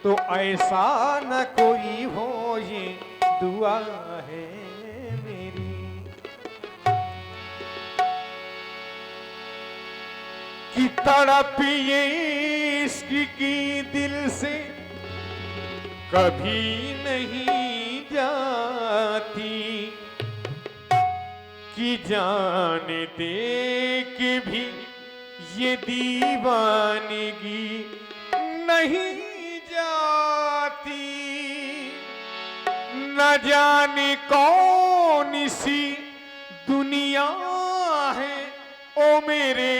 तो ऐसा न कोई हो, ये दुआ है मेरी। कि तड़प ये इश्क की दिल से कभी नहीं जाती, कि जान दे के भी ये दीवानगी नहीं जाती। न जाने कौन सी दुनिया है ओ मेरे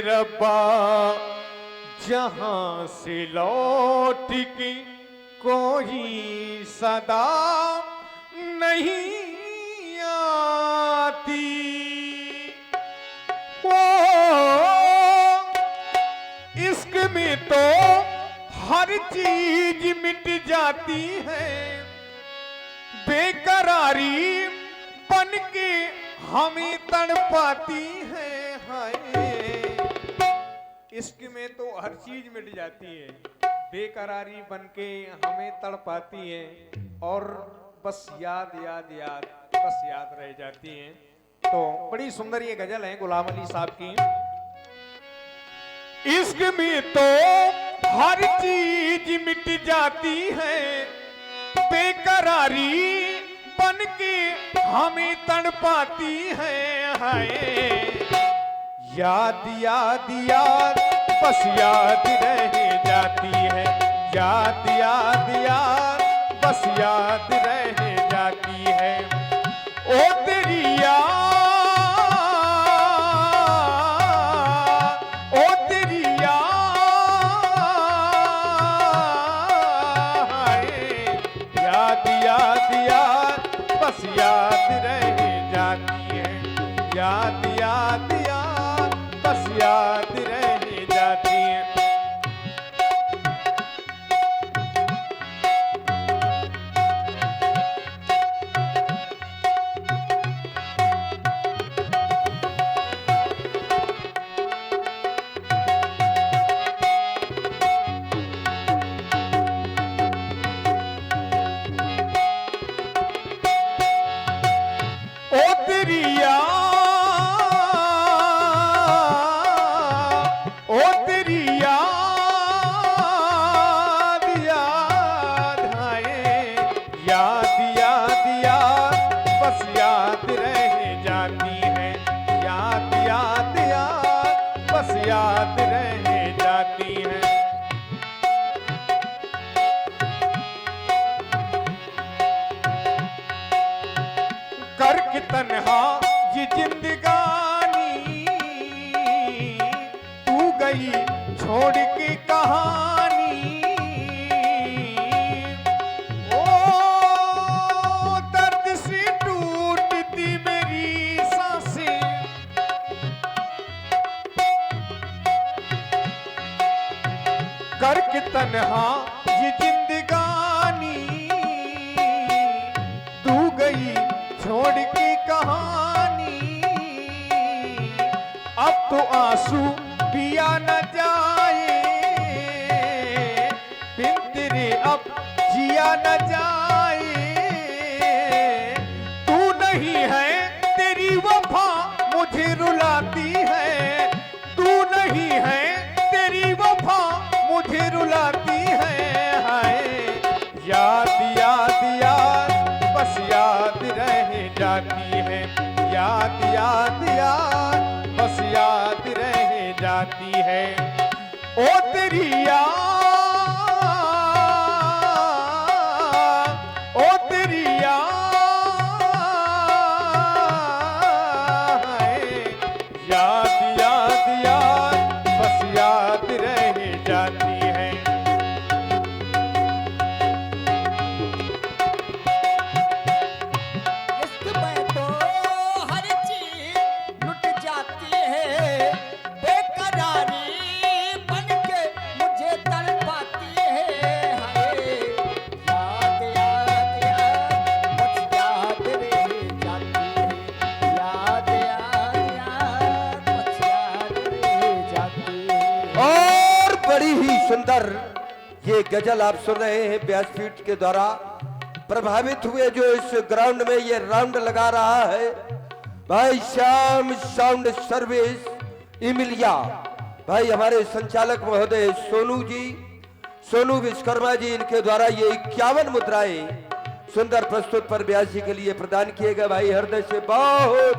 रब्बा, जहां से लौट के कोई सदा नहीं आती। ओ इश्क में तो हर चीज मिट जाती है, बेकरारी बन के हमें तड़पाती है। हाय, इश्क में तो हर चीज मिट जाती है, बेकरारी बन के हमें तड़पाती है, और बस याद याद याद बस याद रह जाती है। तो बड़ी सुंदर ये गजल है गुलाम अली साहब की। इश्क में तो हर चीज मिट जाती है, बेकरारी बन के हमें तड़पाती है। हाय, याद याद याद बस याद रह जाती है, याद याद याद बस याद रह जाती है। ओ तेरी याद, ओ तेरी याद, याद याद बस याद रह जाती है, याद याद याद बस याद रह जाती है। याद रह जाती है। करके तन्हा ये जिंदगानी, तू गई छोड़ के कहानी। ओ दर्द से टूटती मेरी सांसें, करके तन्हा ये जिंदगानी, तू गई छोड़ के कहानी। अब तो आंसू पिया न जाए, बिन तेरे अब जिया न जाए। तू नहीं है तेरी वफा मुझे रुलाती है, तू नहीं है तेरी वफा मुझे रुलाती है। हाय, याद याद याद बस याद रह जाती है, याद याद याद बस याद रह जाती है। ओ तेरी याद, ओ तेरी याद, याद याद याद बस याद रह जाती है। बेकरारी बन के मुझे ये गजल आप सुन रहे हैं व्यासपीठ के द्वारा प्रभावित हुए जो इस ग्राउंड में ये राउंड लगा रहा है भाई श्याम साउंड सर्विस इमिलिया, भाई हमारे संचालक महोदय सोनू विश्वकर्मा जी, इनके द्वारा ये 51 मुद्राएं सुंदर प्रस्तुत पर व्यास जी के लिए प्रदान किए गए। भाई हृदय से बहुत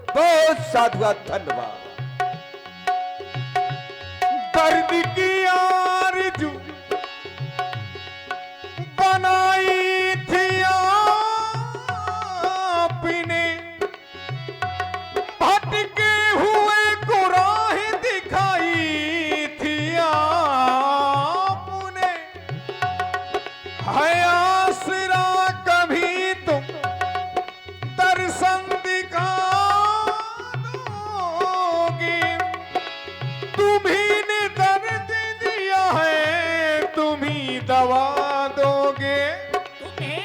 बहुत साधुवाद, धन्यवाद। दर्द की आरज़ू बनाई थी आपने, भटके हुए को राह दिखाई थी आपने, है आसरा कभी तुम दर्शन दिखा दोगे, तुम्ही ने दर्द दिया है तुम्ही दवा दोगे, तुम्हें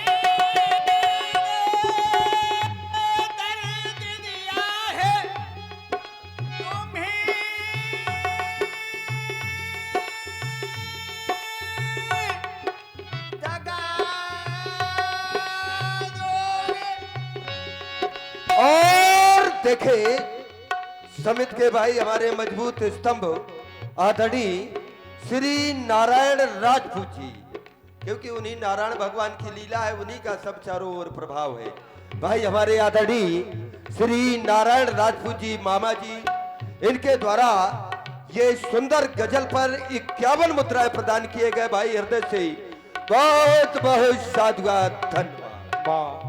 दर्द दिया है तुम्हें दगा दोगे। और देखे समित के भाई हमारे मजबूत स्तंभ आदरणीय श्री नारायण राजपूत जी, क्योंकि उन्हीं नारायण भगवान की लीला है, उन्हीं का सब चारों ओर प्रभाव है। भाई हमारे आदरणीय श्री नारायण राजपूत जी मामा जी, इनके द्वारा ये सुंदर गजल पर 51 मुद्राएं प्रदान किए गए। भाई हृदय से बहुत बहुत साधुवाद, धन्यवाद।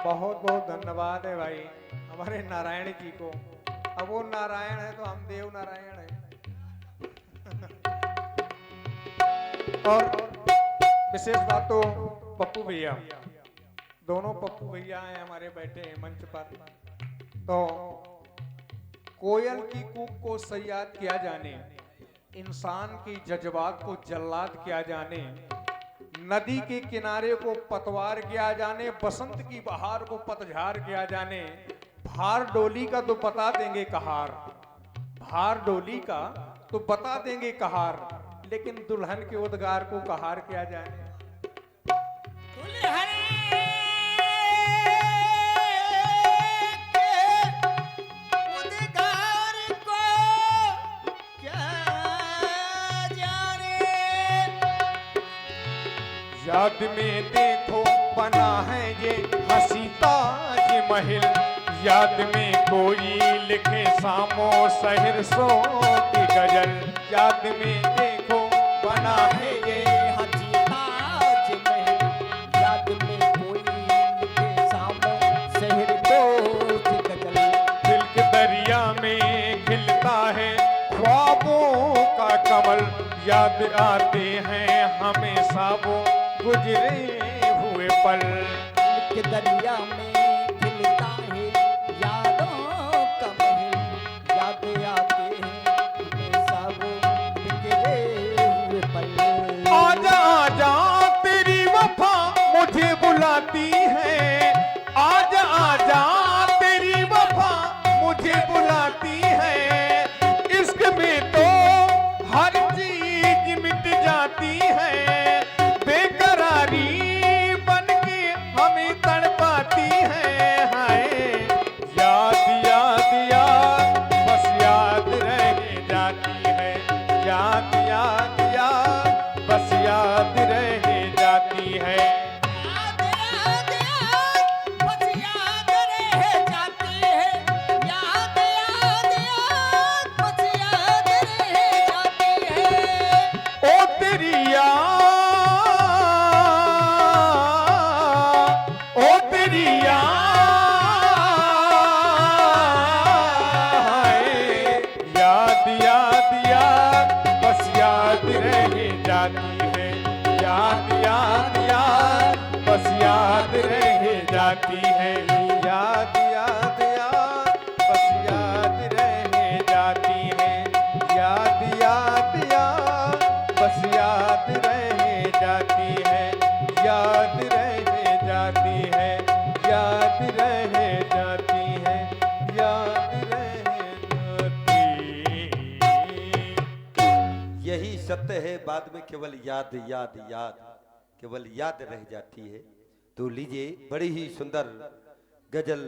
बहुत बहुत धन्यवाद है भाई हमारे नारायण जी को। अब वो नारायण है तो हम देव नारायण है। और विशेष बात तो पप्पू भैया, दोनों पप्पू भैया हैं हमारे बैठे हैं मंच पर। तो कोयल की कूक को सयाद किया जाने, इंसान की जज्बात को जल्लाद किया जाने, नदी के किनारे को पतवार किया जाने, बसंत की बहार को पतझार किया जाने, भार डोली का तो बता देंगे कहार, भार डोली का तो बता देंगे कहार, लेकिन दुल्हन के उद्गार को कहार किया जाए। दुल्हन के उद्गार को क्या जाने। याद में देखो बना है ये हंसी ताज महल, याद में कोई लिखे सामो शहर सो की गजल, याद में देखो बना है ये हंसी ताज महल, याद में कोई लिखे सामो शहर को की गजल। दिल के दरिया में खिलता है ख्वाबों का कमल, याद आते हैं हमेशा वो गुजरे हुए पल। दिल के दरिया में खिलता है यादों का महल, याद आते हैं हमेशा वो बिखरे हुए पल। आजा आजा तेरी वफा मुझे बुलाती है, आजा आजा तेरी वफा मुझे बुलाती है, इश्क में तो हर चीज मिट जाती है, बेकरारी बनके हमें तड़पाती है। हाय याद याद याद बस याद रह जाती है, याद याद याद बस याद रह जाती है। याद याद याद बस याद रह जाती है, याद याद याद बस याद रह जाती है। ओ तेरी याद, ओ तेरी याद, याद याद बस याद रह जाती है, याद याद याद बस याद रह जाती है, याद याद याद बस याद रह जाती है, याद याद याद बस याद रह जाती है, याद रह जाती है, याद रह जाती है, याद रह जाती। यही सत्य है बाद में केवल याद याद याद, केवल याद रह जाती है। तो लीजिए, बड़ी ही सुंदर गजल